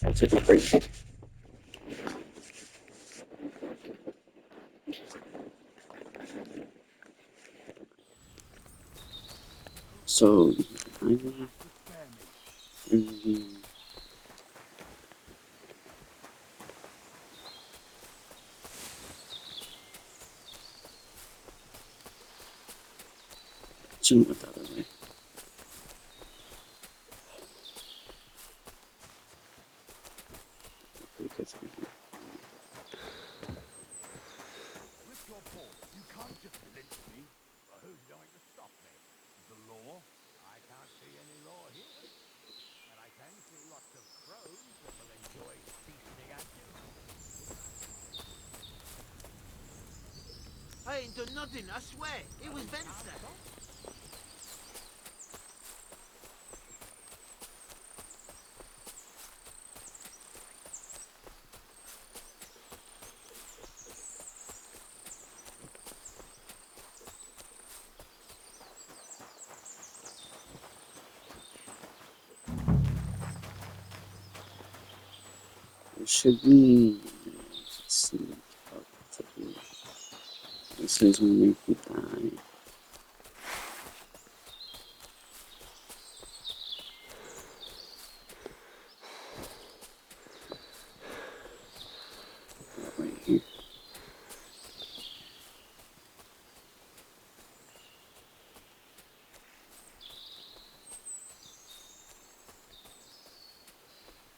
I'll take a break. So, I'm shouldn't went the other way. Because With your paw, you can't just lynch me. Well, who's going to stop me? The law? I can't see any law here. But I can see lots of crows that will enjoy feasting at you. I ain't done nothing, I swear. It was Vincent. there should be. Let's see. This is when we can die. Right here.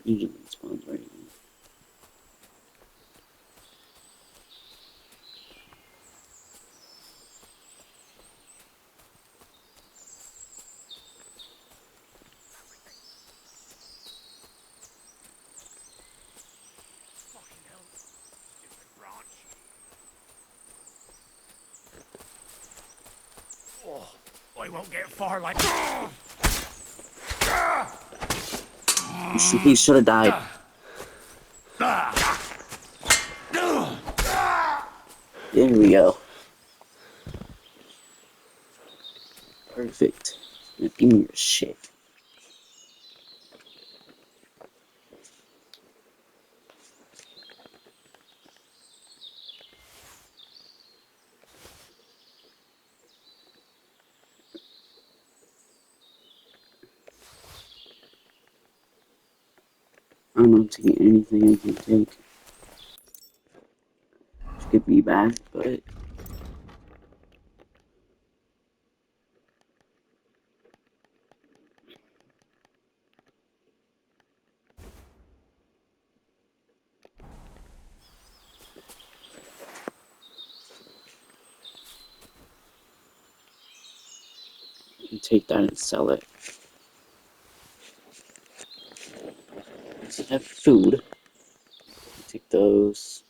Usually it spawns right here. Fucking hell. Stupid branch. Oh, I won't get far like... He should have died. There we go. Perfect. Now give me your shit. I'm not taking anything I can take. Which could be bad, but you can take that and sell it. So I have food. Take those.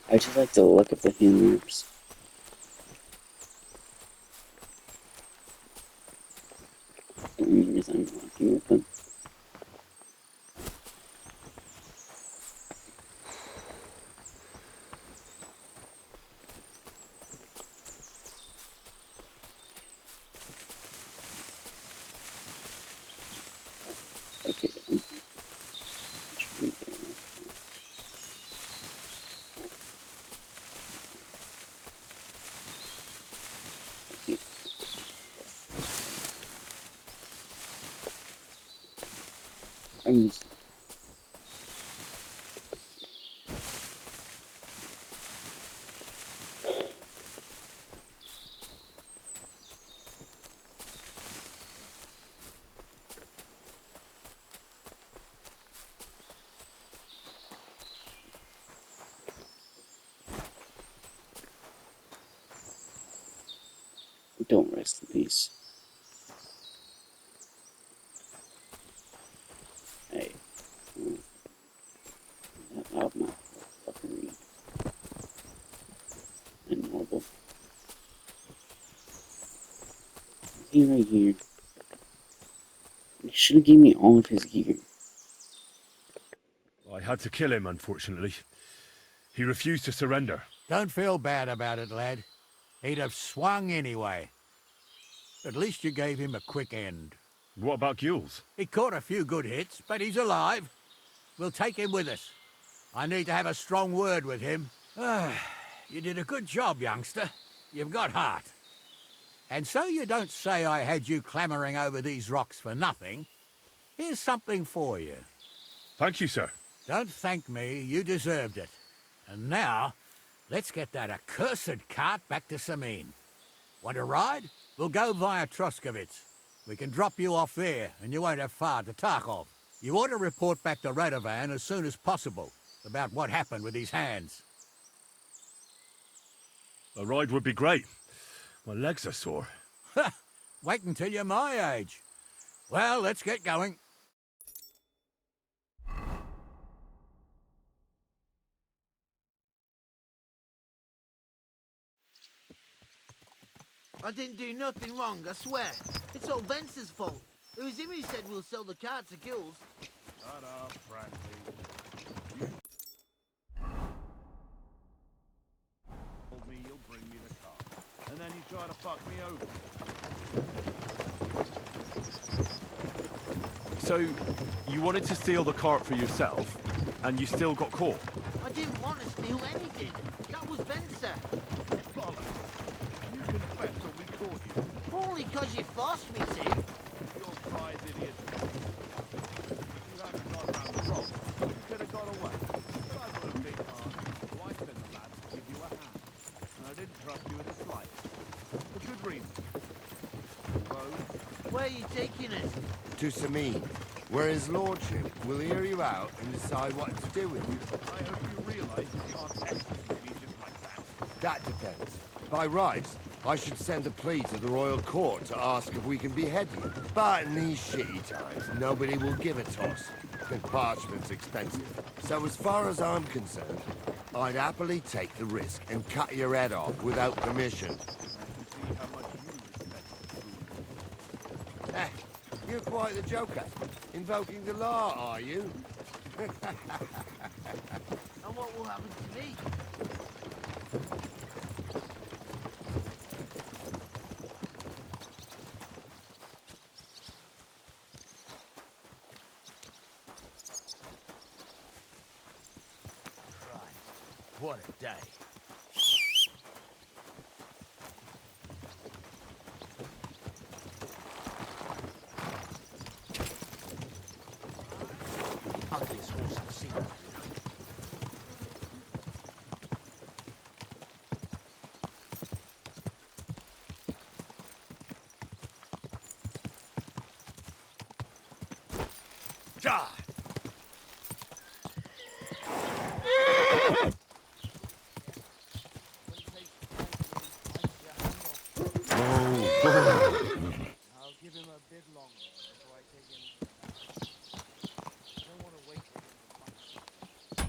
I just like to look at the humors. Because I'm walking with them. Okay. I'm just don't rest in peace. Hey. gear right here. He should have given me all of his gear. I had to kill him, unfortunately. He refused to surrender. Don't feel bad about it, lad. He'd have swung anyway. At least you gave him a quick end. What about Gules? He caught a few good hits, but he's alive. We'll take him with us. I need to have a strong word with him. You did a good job, youngster. You've got heart. And so you don't say I had you clambering over these rocks for nothing. Here's something for you. Thank you, sir. Don't thank me, you deserved it. And now, let's get that accursed cart back to Samine. Want to ride? We'll go via Troskovitz. We can drop you off there, and you won't have far to Tarkov. You ought to report back to Radovan as soon as possible about what happened with these hands. A ride would be great. My legs are sore. Wait until you're my age. Well, let's get going. I didn't do nothing wrong, I swear. It's all Vence's fault. It was him who said we'll sell the car to Gills. Shut up, Frankie. Told me you'll bring me the car, and then you try to fuck me over. So, you wanted to steal the cart for yourself, and you still got caught? I didn't want to steal anything. That was Vence. Bollocks! You confessed when we caught you. Only because you forced me to. You're prize idiot. You hadn't got around the rock, you could have got away. But I've got a big heart, so I sent the lad to give you a hand. And I didn't trust you in the slightest. For good reason. Road, Where are you taking us? To Samine, where his lordship will hear you out and decide what to do with you. I hope you realize you can't execute me just like that. That depends. By rights, I should send a plea to the royal court to ask if we can behead you. But in these shitty times, nobody will give a toss. And parchment's expensive. So as far as I'm concerned, I'd happily take the risk and cut your head off without permission. See how much you respect the truth. Eh, you're quite the joker. Invoking the law, are you? And what will happen to me? Christ, what a day. Ugliest horse I've seen. Die! I'll give him a bit longer before I take anything else. I don't want to wait for him to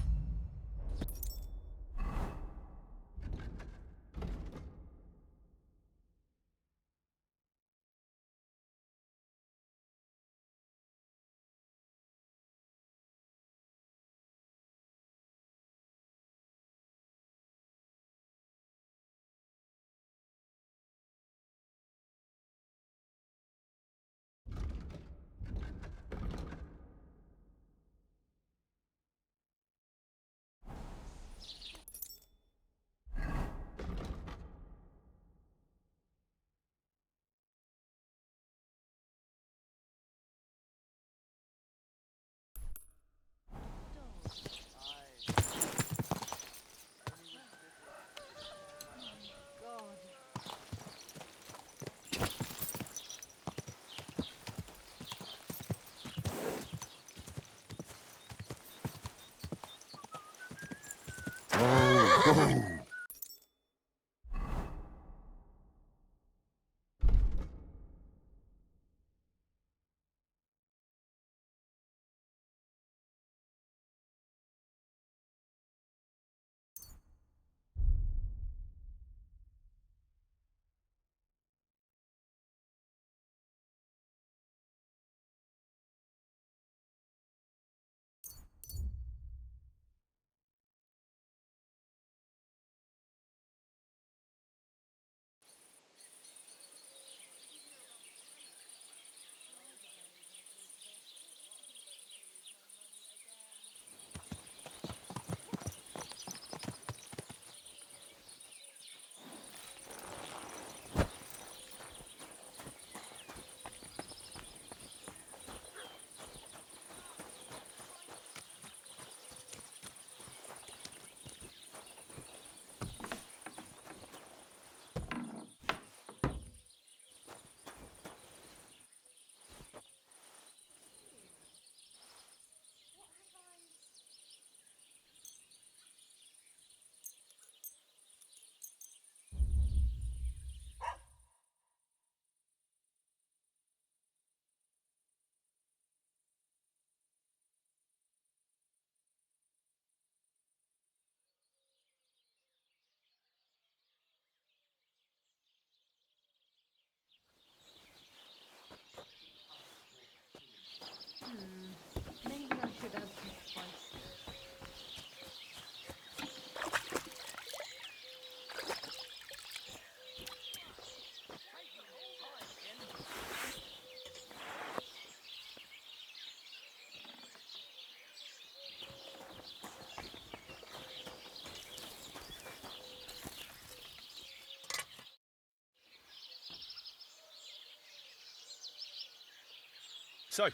So,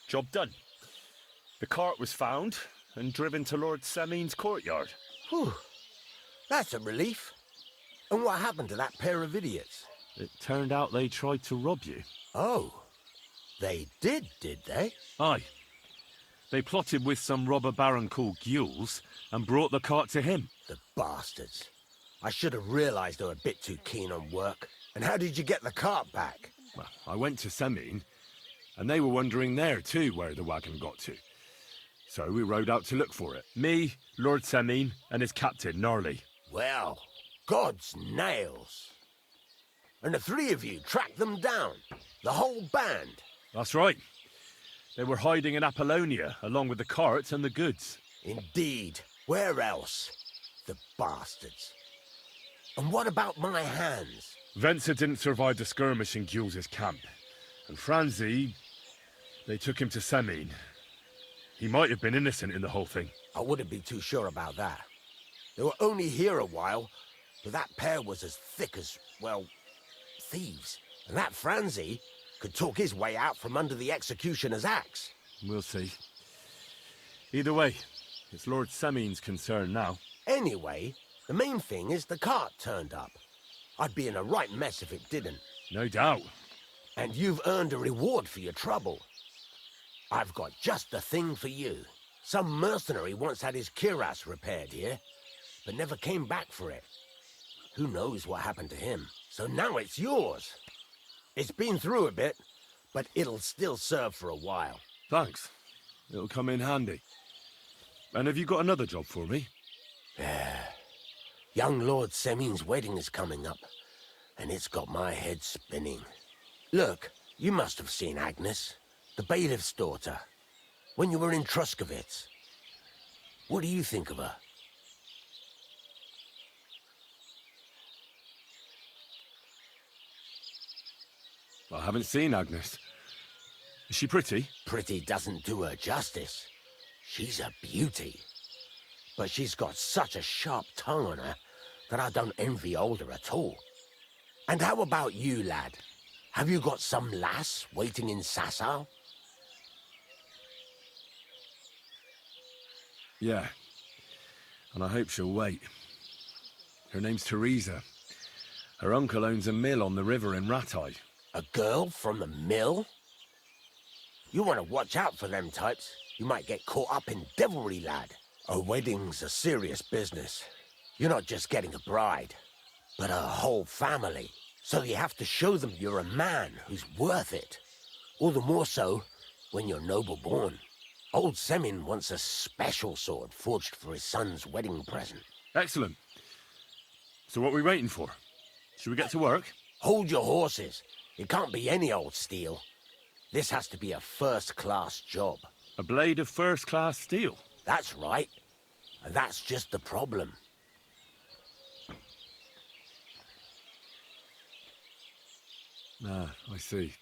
job done. The cart was found and driven to Lord Semin's courtyard. Whew. That's a relief. And what happened to that pair of idiots? It turned out they tried to rob you. Oh. They did they? Aye. They plotted with some robber baron called Gules and brought the cart to him. The bastards. I should have realized they were a bit too keen on work. And how did you get the cart back? Well, I went to Semin, and they were wondering there too where the wagon got to. So we rode out to look for it. Me, Lord Semin, and his captain, Gnarly. Well, God's nails. And the three of you tracked them down. The whole band. That's right. They were hiding in Apollonia, along with the cart and the goods. Indeed. Where else? The bastards. And what about my hands? Venser didn't survive the skirmish in Gules' camp. And Franzi, they took him to Semin. He might have been innocent in the whole thing. I wouldn't be too sure about that. They were only here a while, but that pair was as thick as, well, thieves. And that Franzi could talk his way out from under the executioner's axe. We'll see. Either way, it's Lord Semin's concern now. Anyway, the main thing is the cart turned up. I'd be in a right mess if it didn't. No doubt. And you've earned a reward for your trouble. I've got just the thing for you. Some mercenary once had his cuirass repaired here, but never came back for it. Who knows what happened to him? So now it's yours. It's been through a bit, but it'll still serve for a while. Thanks. It'll come in handy. And have you got another job for me? Young Lord Semin's wedding is coming up, and it's got my head spinning. Look, you must have seen Agnes, the bailiff's daughter, when you were in Truskovitz. What do you think of her? I haven't seen Agnes. Is she pretty? Pretty doesn't do her justice. She's a beauty. But she's got such a sharp tongue on her that I don't envy older at all. And how about you, lad? Have you got some lass waiting in Sasau? Yeah. And I hope she'll wait. Her name's Teresa. Her uncle owns a mill on the river in Ratai. A girl from the mill? You want to watch out for them types. You might get caught up in devilry, lad. A wedding's a serious business. You're not just getting a bride, but a whole family. So you have to show them you're a man who's worth it. All the more so when you're noble born. Old Semin wants a special sword forged for his son's wedding present. Excellent. So what are we waiting for? Should we get to work? Hold your horses. It can't be any old steel. This has to be a first-class job. A blade of first-class steel. That's right. And that's just the problem. Ah, I see.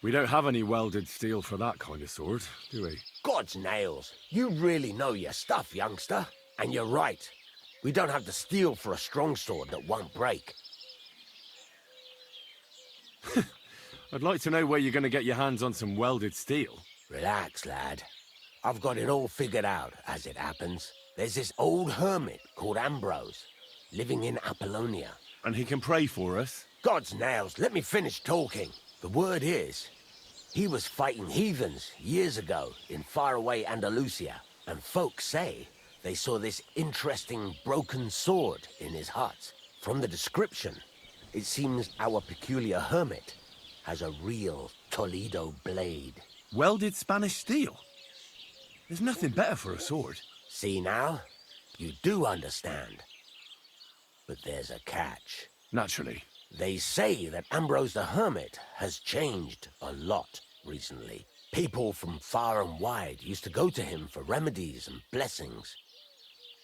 We don't have any welded steel for that kind of sword, do we? God's nails. You really know your stuff, youngster. And you're right. We don't have the steel for a strong sword that won't break. I'd like to know where you're going to get your hands on some welded steel. Relax, lad. I've got it all figured out, as it happens. There's this old hermit called Ambrose, living in Apollonia. And he can pray for us? God's nails, let me finish talking. The word is, he was fighting heathens years ago in faraway Andalusia, and folks say they saw this interesting broken sword in his hut. From the description, it seems our peculiar hermit has a real Toledo blade. Welded Spanish steel? There's nothing better for a sword. See now? You do understand. But there's a catch. Naturally. They say that Ambrose the Hermit has changed a lot recently. People from far and wide used to go to him for remedies and blessings.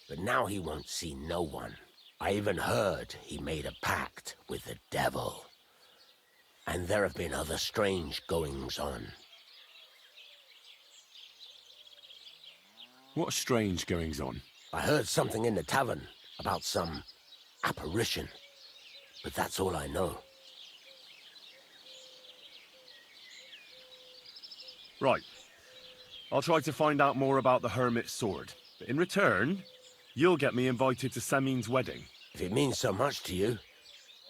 But now he won't see no one. I even heard he made a pact with the devil. And there have been other strange goings-on. What strange goings-on? I heard something in the tavern about some apparition. But that's all I know. Right. I'll try to find out more about the Hermit's sword. But in return, you'll get me invited to Samin's wedding. If it means so much to you,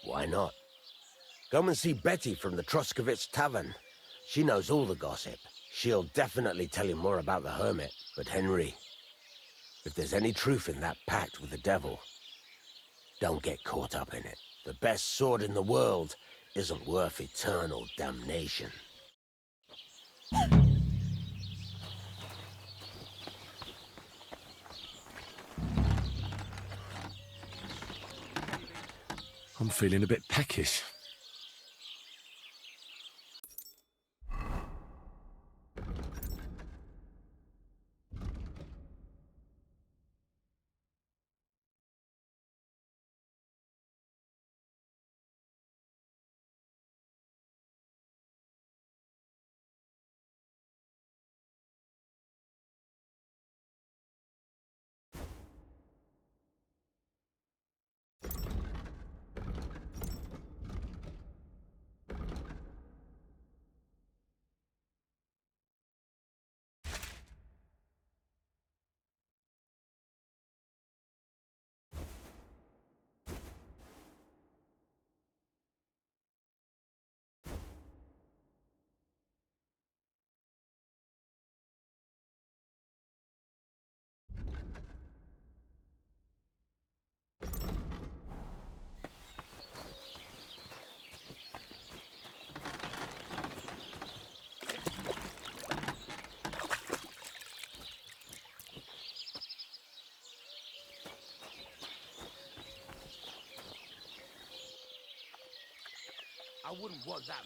why not? Come and see Betty from the Troskovitz Tavern. She knows all the gossip. She'll definitely tell you more about the Hermit. But Henry, if there's any truth in that pact with the devil, don't get caught up in it. The best sword in the world isn't worth eternal damnation. I'm feeling a bit peckish. I wouldn't want that.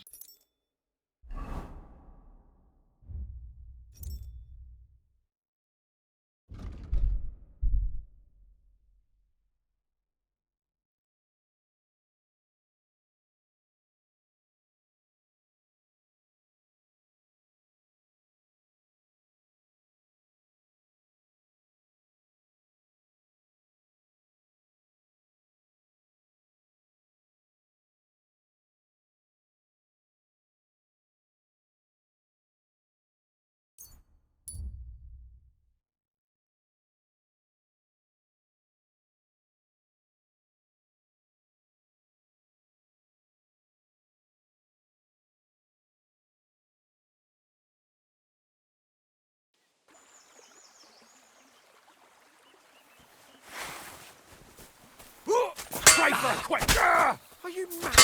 Draper, quick! Are you mad?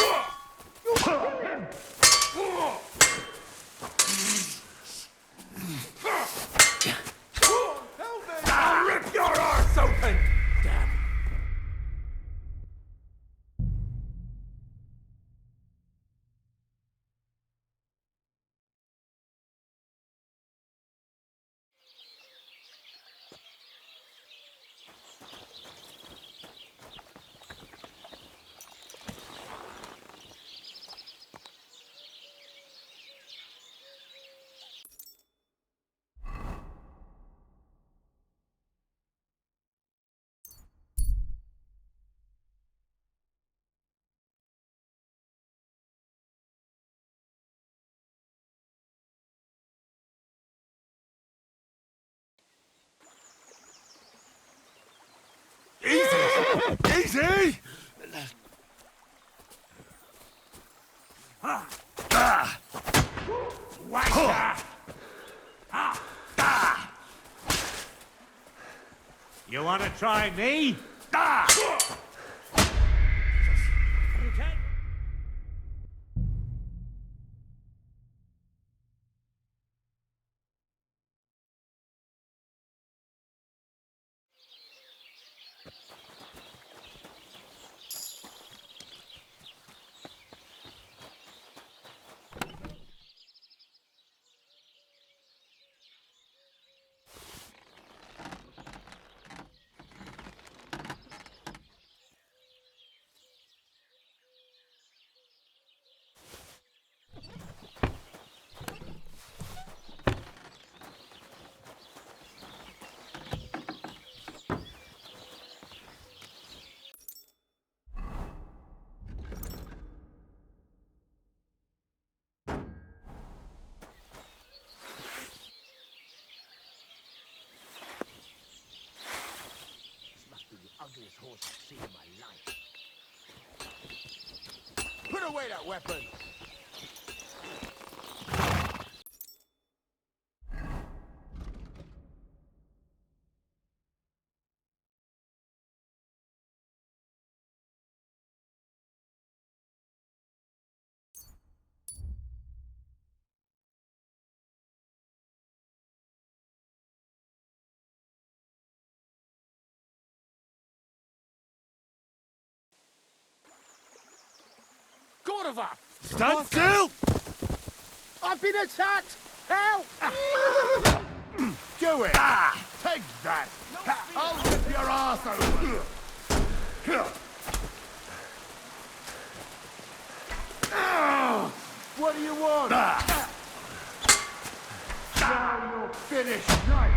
I'll rip your arse open! Damn. Easy! Easy! You want to try me? You can. wars I've seen in my life. Put away that weapon! Gordover! Stand still! I've been attacked! Help! Do it! Take that! I'll rip your ass over! What do you want? Now you're finished, knife.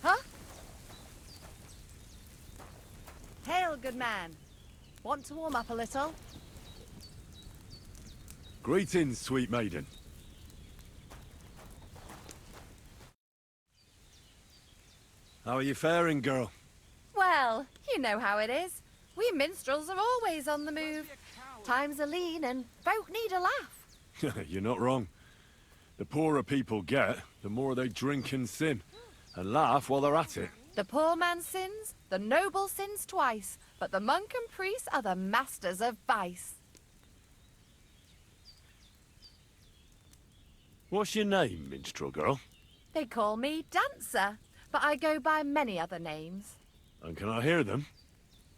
Huh? Hail, good man. Want to warm up a little? Greetings, sweet maiden. How are you faring, girl? Well, you know how it is. We minstrels are always on the move. Times are lean and folk need a laugh. You're not wrong. The poorer people get, the more they drink and sin, and laugh while they're at it. The poor man sins, the noble sins twice, but the monk and priest are the masters of vice. What's your name, minstrel girl? They call me Dancer, but I go by many other names. And can I hear them?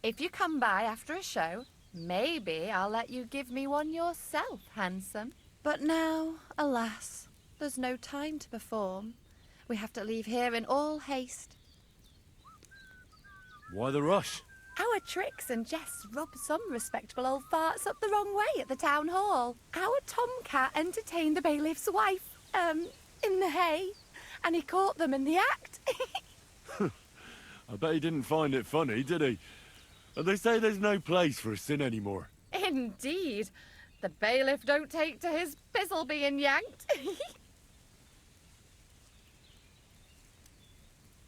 If you come by after a show, maybe I'll let you give me one yourself, handsome. But now, alas, there's no time to perform. We have to leave here in all haste. Why the rush? Our tricks and jests rub some respectable old farts up the wrong way at the town hall. Our tomcat entertained the bailiff's wife, in the hay, and he caught them in the act. I bet he didn't find it funny, did he? And they say there's no place for sin anymore. Indeed. The bailiff don't take to his pizzle being yanked.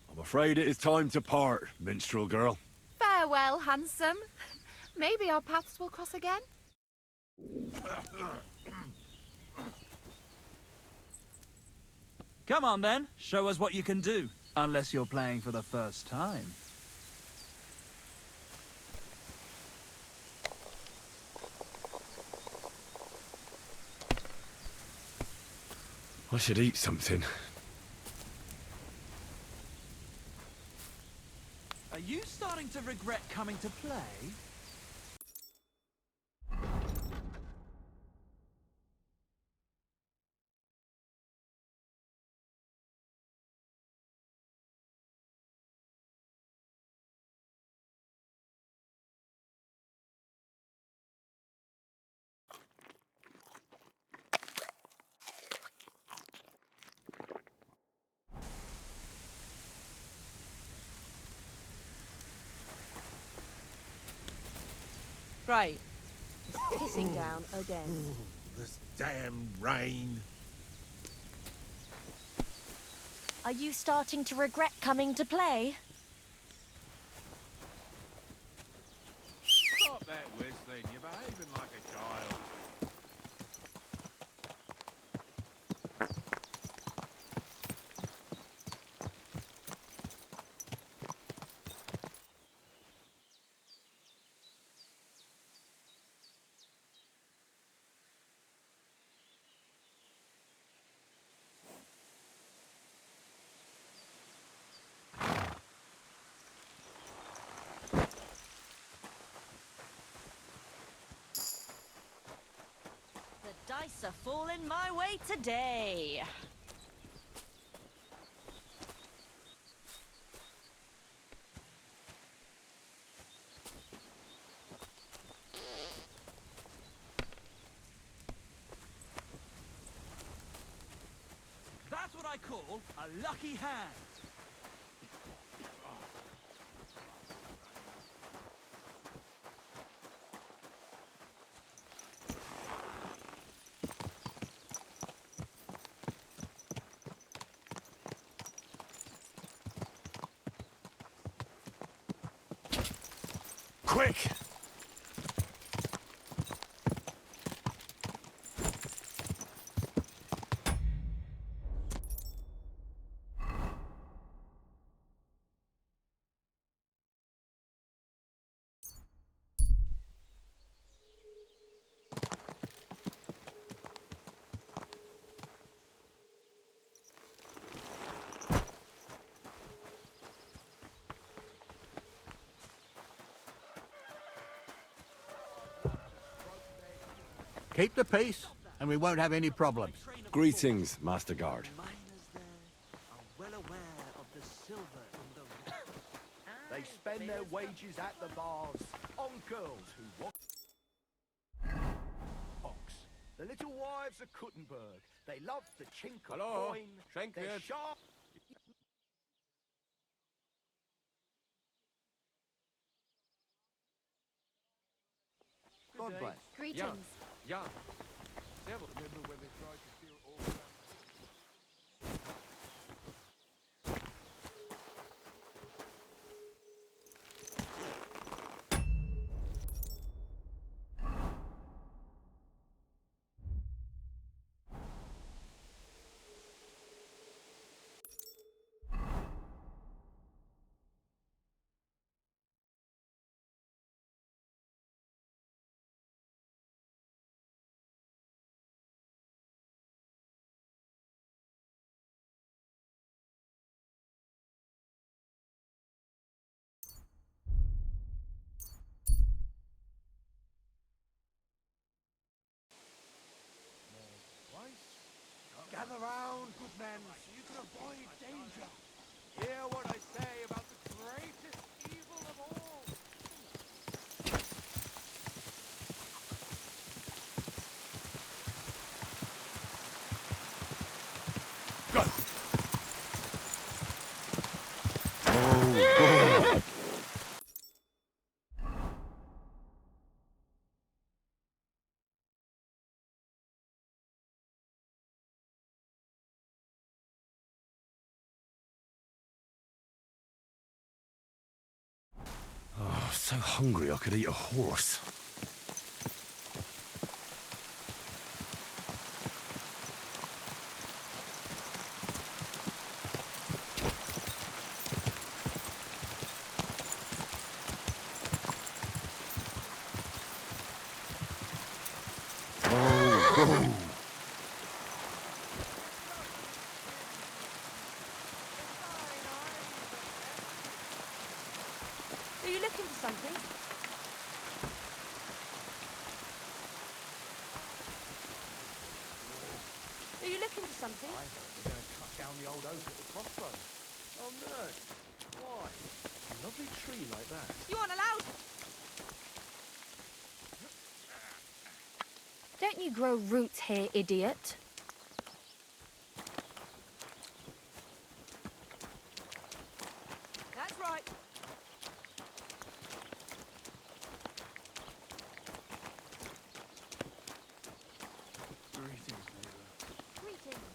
I'm afraid it is time to part, minstrel girl. Farewell, handsome. Maybe our paths will cross again. Come on then, show us what you can do. Unless you're playing for the first time. I should eat something. Are you starting to regret coming to play? Right. It's pissing down again. This damn rain. Are you starting to regret coming to play? Stop that whistling. You're behaving like a child. dice are falling my way today. That's what I call a lucky hand. Quick! Keep the peace, and we won't have any problems. Greetings, Master Guard. Miners there are well aware of the silver in the They spend their wages at the bars on girls who want box. The little wives of Kuttenberg. They love the chink of Hello? coin. Schenk They're wird. sharp. God bless. Greetings. Ja. Remember when they tried to steal all that? Gather round, good men, so you can avoid danger. Hear what I say about the greatest evil of all. Oh, so hungry I could eat a horse. Are you looking for something? Are you looking for something? I heard we're going to cut down the old oak at the crossroads. Oh, no. Why? A lovely tree like that. You aren't allowed. Don't you grow roots here, idiot? That's right. Greetings, neighbour. Greetings.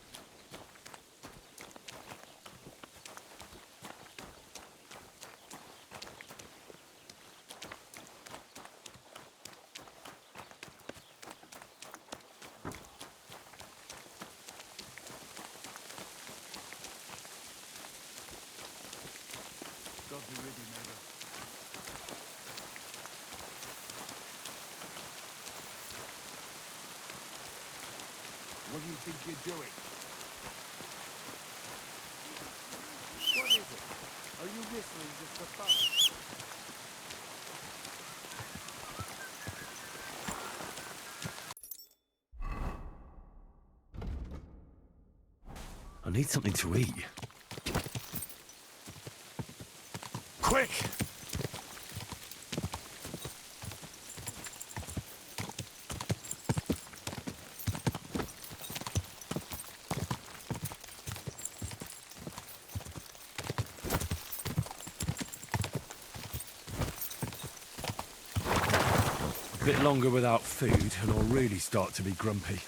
God be with you, neighbour. What do you think you're doing? What is it? Are you whistling just for fun? I need something to eat. Quick! A bit longer without food and I'll really start to be grumpy.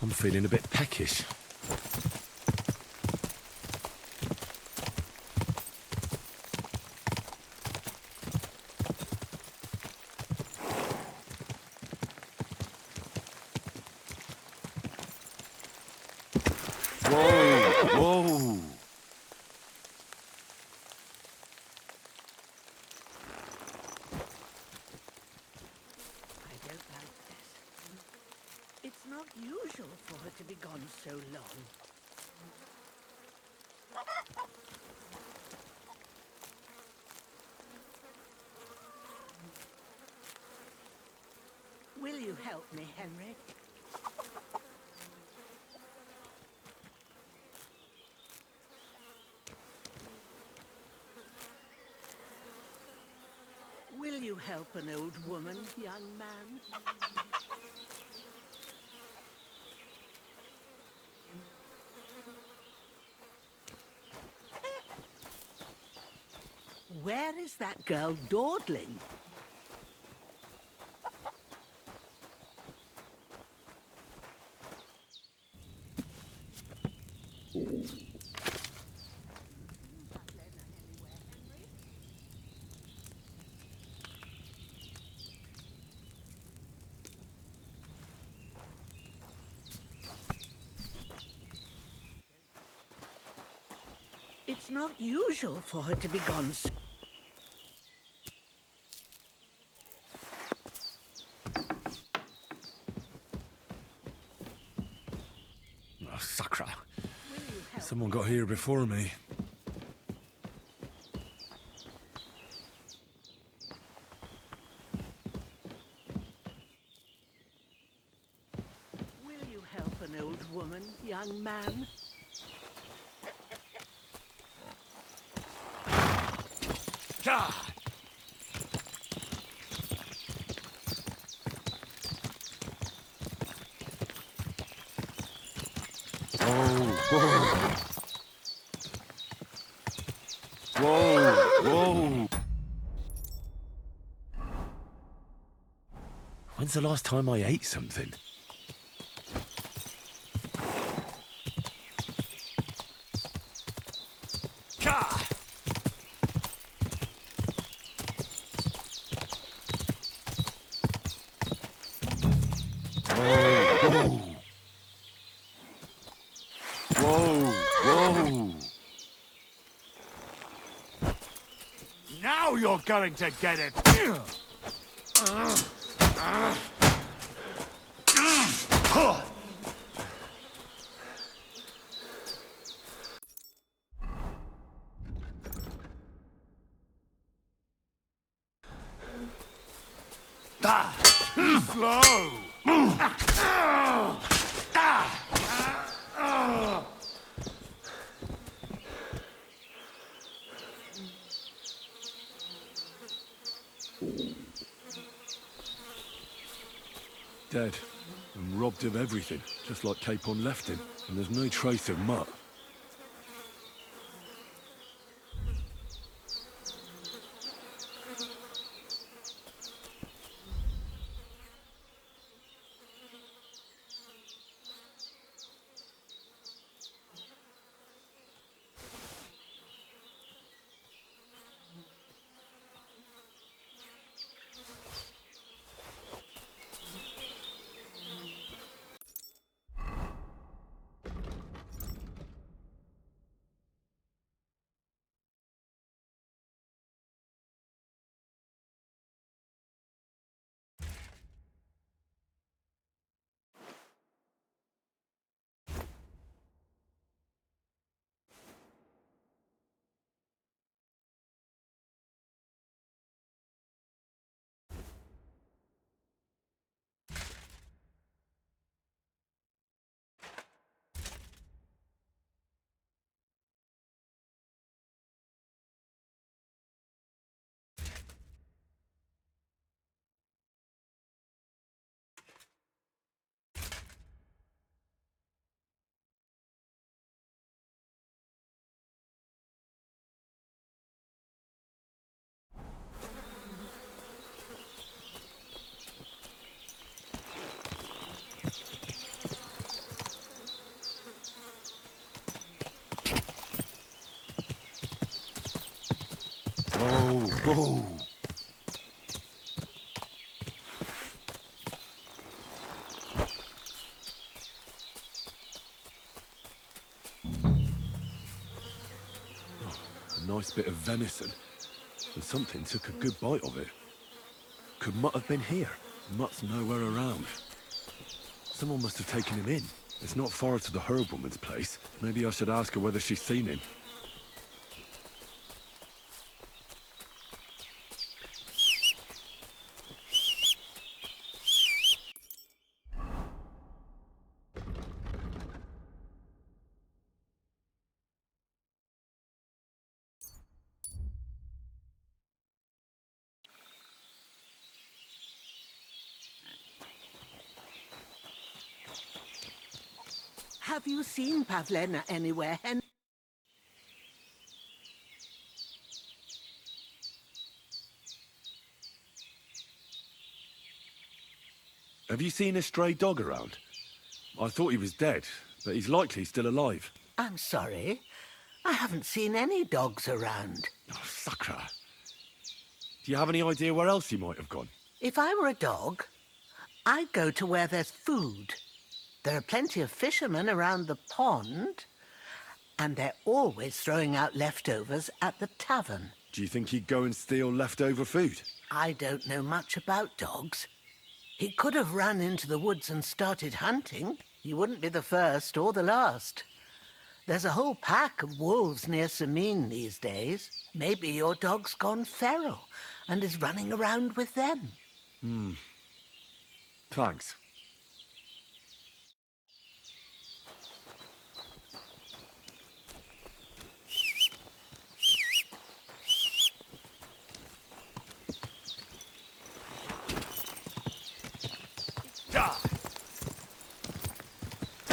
I'm feeling a bit peckish. Whoa! Whoa! I don't like this. It's not usual for her to be gone so long. Will you help me, Henry? Will you help an old woman, young man? Where is that girl dawdling? It's not usual for her to be gone so... Oh, sacra. Someone got here before me. Will you help an old woman, young man? God! Whoa! Whoa! When's the last time I ate something? God! Whoa! Whoa! Whoa! Now you're going to get it! Slow! Dead. And robbed of everything, just like Capon left him. And there's no trace of Mutt. Oh, whoa. A nice bit of venison. And something took a good bite of it. Could Mutt have been here? Mutt's nowhere around. Someone must have taken him in. It's not far to the herb woman's place. Maybe I should ask her whether she's seen him. Have you seen Pavlena anywhere, Have you seen a stray dog around? I thought he was dead, but he's likely still alive. I'm sorry. I haven't seen any dogs around. Oh, sacre. Do you have any idea where else he might have gone? If I were a dog, I'd go to where there's food. There are plenty of fishermen around the pond, and they're always throwing out leftovers at the tavern. Do you think he'd go and steal leftover food? I don't know much about dogs. He could have run into the woods and started hunting. He wouldn't be the first or the last. There's a whole pack of wolves near Samin these days. Maybe your dog's gone feral and is running around with them. Thanks.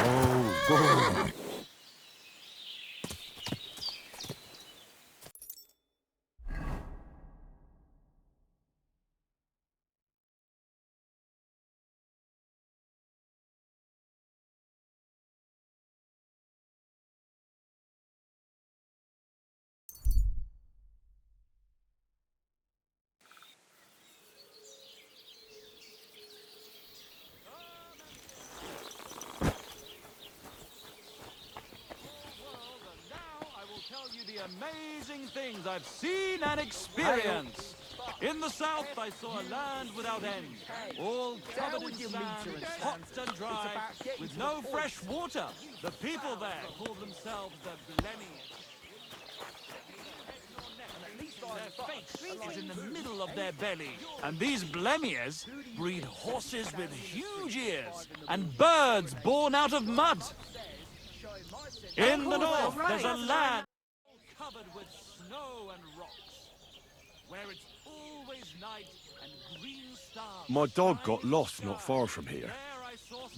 Oh, whoa. Tell you the amazing things I've seen and experienced. In the south, I saw a land without end, all covered in sand, hot and dry, with no fresh water. The people there call themselves the Blemians. Their face is in the middle of their belly, and these Blemiers breed horses with huge ears and birds born out of mud. In the north, there's a land covered with snow and rocks, where it's always night and green stars. My dog got lost not far from here.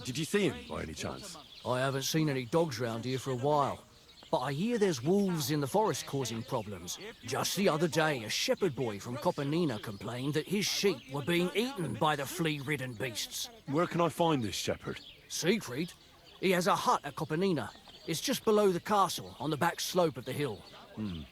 Did you see him by any chance? I haven't seen any dogs round here for a while, but I hear there's wolves in the forest causing problems. Just the other day, a shepherd boy from Kopanina complained that his sheep were being eaten by the flea-ridden beasts. Where can I find this shepherd? Siegfried? He has a hut at Kopanina. It's just below the castle, on the back slope of the hill. And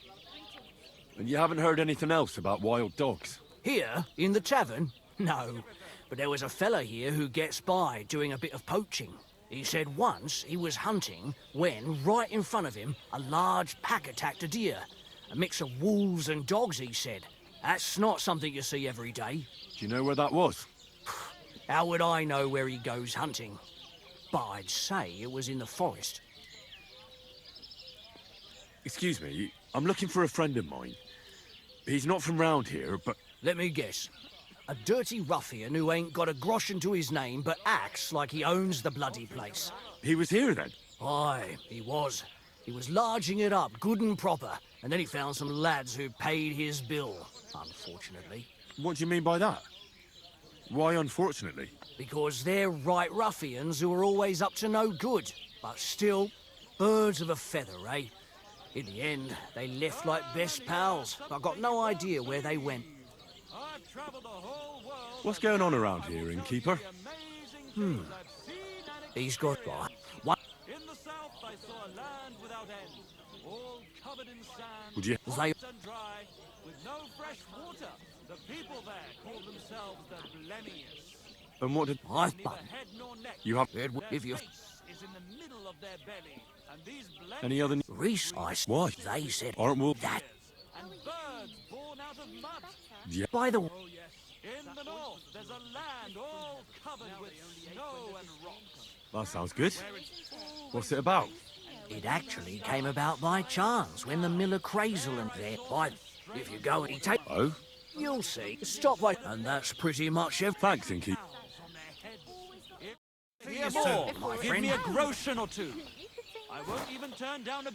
you haven't heard anything else about wild dogs? Here, in the tavern? No. But there was a fella here who gets by doing a bit of poaching. He said once he was hunting when, right in front of him, a large pack attacked a deer. A mix of wolves and dogs, he said. That's not something you see every day. Do you know where that was? How would I know where he goes hunting? But I'd say it was in the forest. Excuse me, I'm looking for a friend of mine. He's not from round here, but... Let me guess. A dirty ruffian who ain't got a groschen to his name but acts like he owns the bloody place. He was here then? Aye, he was. He was larging it up, good and proper, and then he found some lads who paid his bill, unfortunately. What do you mean by that? Why unfortunately? Because they're right ruffians who are always up to no good, but still, birds of a feather, eh? In the end, they left like best pals. I've got no idea where they went. What's going on around here, innkeeper? He's got one. In the south, I saw a land without end, all covered in sand, Would you... They and dry, with No fresh water. The people there call themselves the Blemius. And what did I've Neither head nor neck. you have? Ed, Their if you face is in the middle of their belly, and these Any other? Blemius Reese, I Why? they said Aren't wolves? that. and birds born out of mud. Yeah. By the Oh yes. In the north, there's a land all covered with snow and rocks. That sounds good. Where it's full What's it about? it actually came about by chance when the miller Crazel and there. By if you go and take, Oh, you'll see. Stop by, and that's pretty much it. thanks, Inky. on their heads. Hear If more, so, my give friend. me a groschen or two. I won't even turn down a.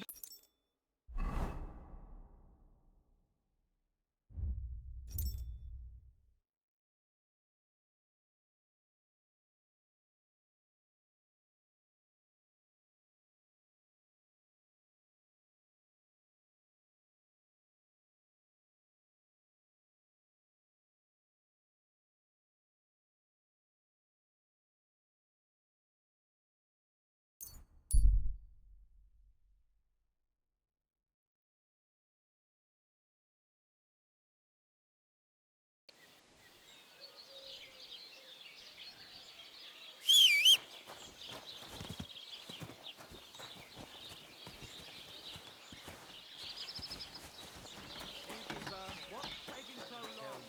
What's taking so long?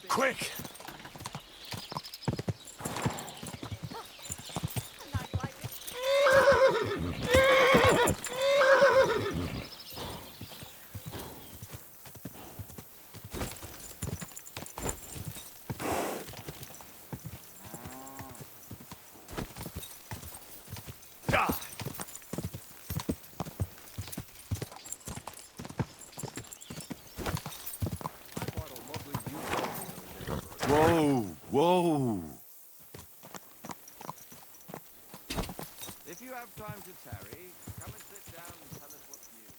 Quick! Whoa! Whoa! If you have time to tarry, come and sit down and tell us what's new.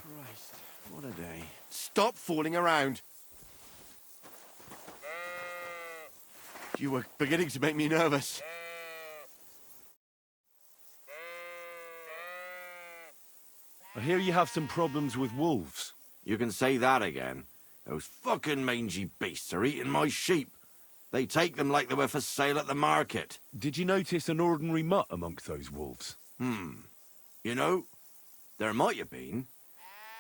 Christ, what a day. Stop fooling around! You were beginning to make me nervous. I hear you have some problems with wolves. You can say that again. Those fucking mangy beasts are eating my sheep. They take them like they were for sale at the market. Did you notice an ordinary mutt amongst those wolves? You know, there might have been.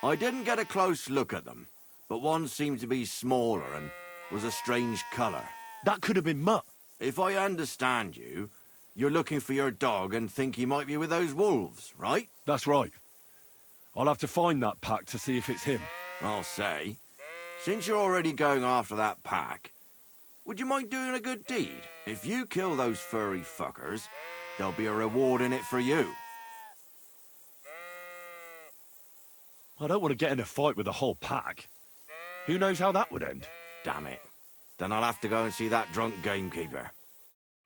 I didn't get a close look at them, but one seemed to be smaller and was a strange colour. That could have been mutt. If I understand you, you're looking for your dog and think he might be with those wolves, right? That's right. I'll have to find that pack to see if it's him. I'll say. Since you're already going after that pack, would you mind doing a good deed? If you kill those furry fuckers, there'll be a reward in it for you. I don't want to get in a fight with the whole pack. Who knows how that would end? Damn it. Then I'll have to go and see that drunk gamekeeper.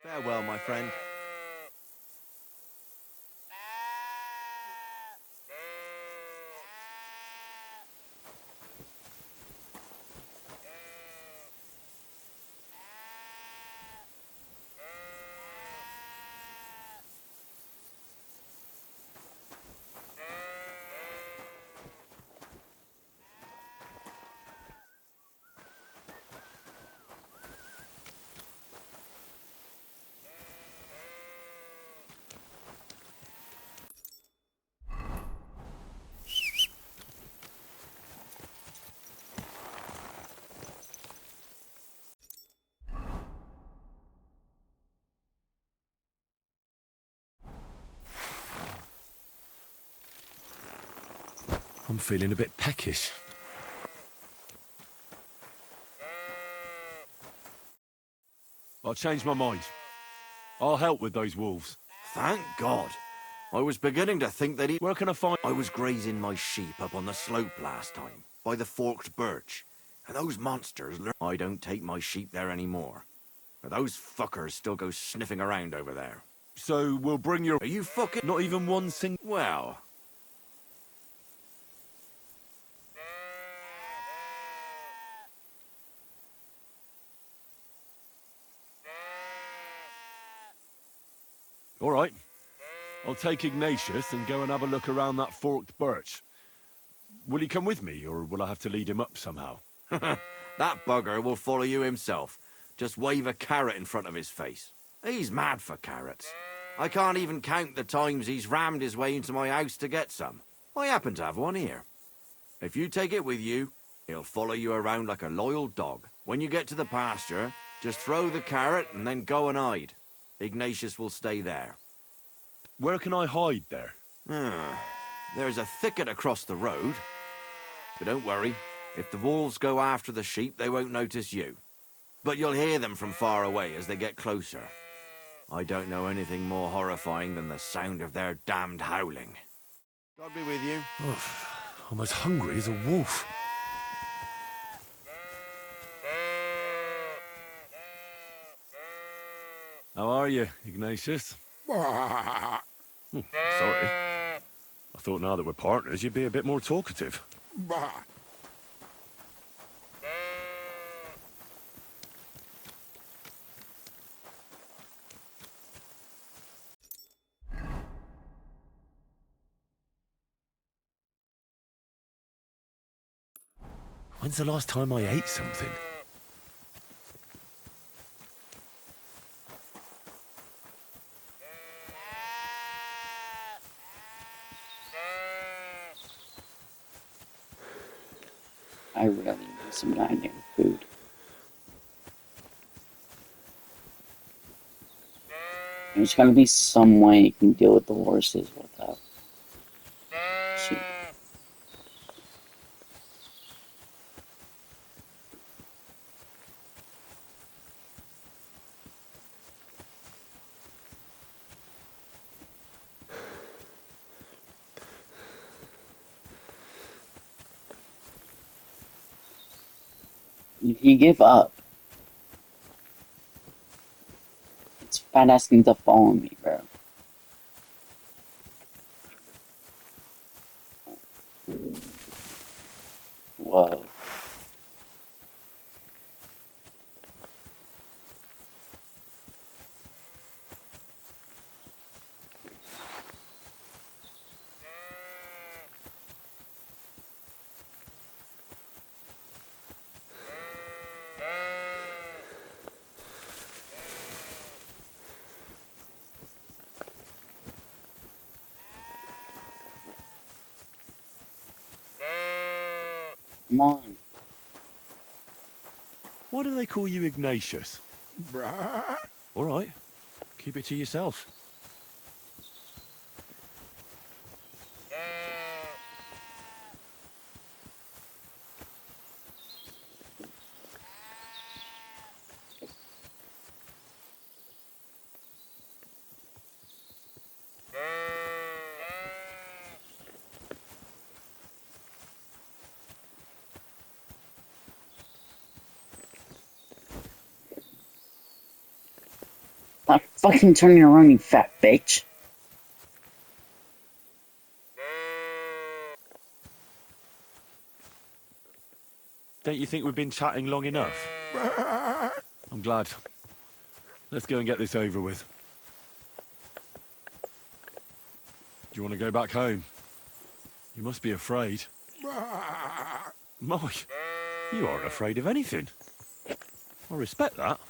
Farewell, my friend. I'm feeling a bit peckish. I changed my mind. I'll help with those wolves. Thank God. I was beginning to think that he... Where can I find... I was grazing my sheep up on the slope last time, by the forked birch. And those monsters I don't take my sheep there anymore. But those fuckers still go sniffing around over there. So we'll bring your... Are you fucking... Not even one single... Well... All right. I'll take Ignatius and go and have a look around that forked birch. Will he come with me, or will I have to lead him up somehow? That bugger will follow you himself. Just wave a carrot in front of his face. He's mad for carrots. I can't even count the times he's rammed his way into my house to get some. I happen to have one here. If you take it with you, he'll follow you around like a loyal dog. When you get to the pasture, just throw the carrot and then go and hide. Ignatius will stay there. Where can I hide there? There's a thicket across the road. But don't worry, if the wolves go after the sheep, they won't notice you. But you'll hear them from far away as they get closer. I don't know anything more horrifying than the sound of their damned howling. God be with you. I'm as hungry as a wolf. How are you, Ignatius? Sorry. I thought now that we're partners, you'd be a bit more talkative. When's the last time I ate something? I really need some goddamn food. There's gotta be some way you can deal with the horses without sheep. If you give up, it's bad asking to follow me, bro. Whoa. Come on. Why do they call you Ignatius? All right. Keep it to yourself. Stop fucking turning around, you fat bitch. Don't you think we've been chatting long enough? I'm glad. Let's go and get this over with. Do you want to go back home? You must be afraid. Mike, you aren't afraid of anything. I respect that.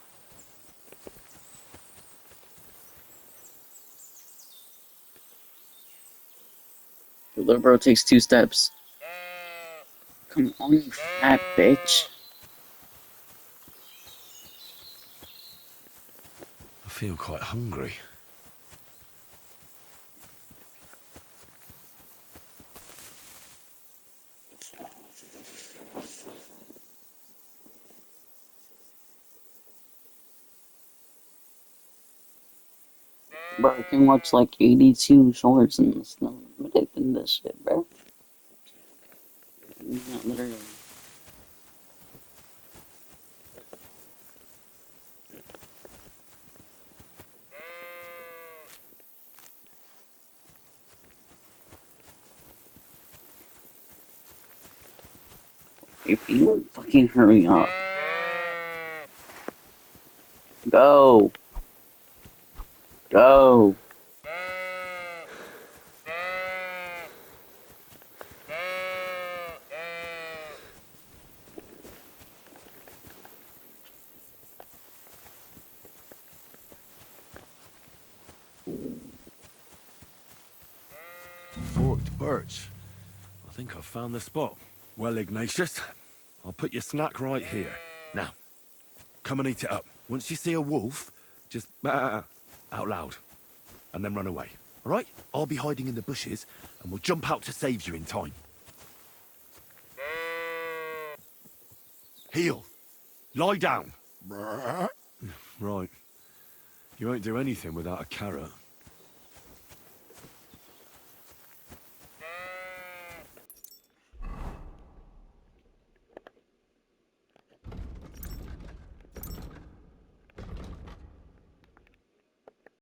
The little bro takes 2 steps. Come on, you fat bitch. I feel quite hungry. Bro, I can watch like 82 shorts and it's not addicting this shit, bro. Not literally. If you would fucking hurry up. Go. Go. Forked birch. I think I've found the spot. Well, Ignatius, I'll put your snack right here. Now, come and eat it up. Once you see a wolf, just out loud, and then run away. All right? I'll be hiding in the bushes, and we'll jump out to save you in time. Heel. Lie down. Right. You won't do anything without a carrot.